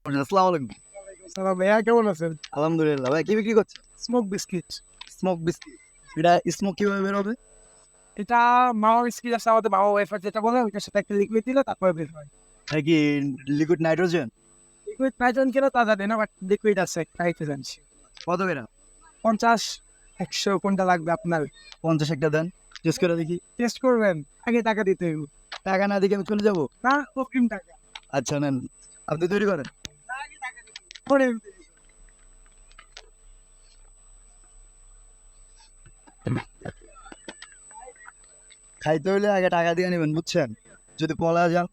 আসসালামু আলাইকুম। সালাম ভাইয়া, কেমন আছেন? আলহামদুলিল্লাহ। ভাই কি বিক্রি করছেন? Smoke biscuit. Smoke biscuit. এটা স্মোক কিভাবে বের হবে? এটা মাওয়া বিস্কিট আছে আমাদের মাওয়া ওয়েফার যেটা বলে ওইটার সাথে একটা লিকুইড দিলে তারপরে বের হয়। এটা কি লিকুইড নাইট্রোজেন? লিকুইড নাইট্রোজেন কিনা তা জানি না, বাট লিকুইড আছে খাইতে জানছি। কত করে? 50, 100 কোনটা লাগবে আপনার? 50 একটা দেন। টেস্ট করে দেখি। টেস্ট করবেন, আগে টাকা দিতে হইব। টাকা না দিকে আমি চলে যাব? না, অগ্রিম টাকা। আচ্ছা নেন। আপনি তৈরি করেন। পরে খাইতে হইলে আগে টাকা দিয়ে নেবেন, বুঝছেন? যদি পলা যান।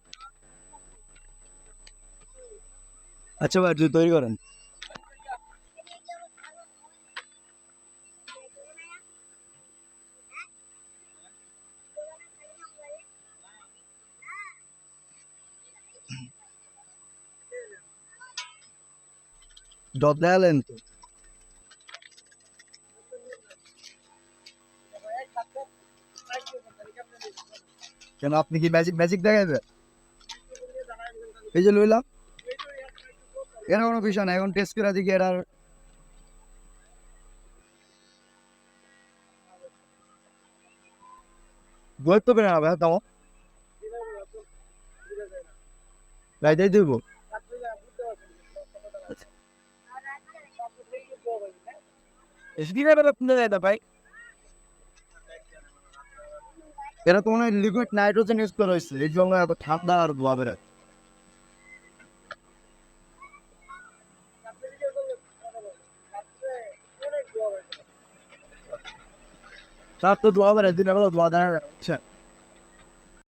আচ্ছা ভাই, যদি তৈরি করেন। ডট দেখালেন তো? কেন আপনি কি ম্যাজিক ম্যাজিক দেখাবেন? এই যে লইলাম। এর কোনো বিষয় না, এখন টেস্ট করে দেখি এটার। গুরুত্ব পেরে না ভাই, তাও রাইতাই দিব। দিনের বেলা খুলে দেয় না ভাই। এটা তো মনে হয় লিকুইড নাইট্রোজেন ইউজ করা হয়েছে, এই জন্য এত ঠান্ডা আর ধোয়া বেরোয়। তার তো ধোয়া বেরোয়, দিনের বেলা ধোয়া দেয় না, বুঝছেন?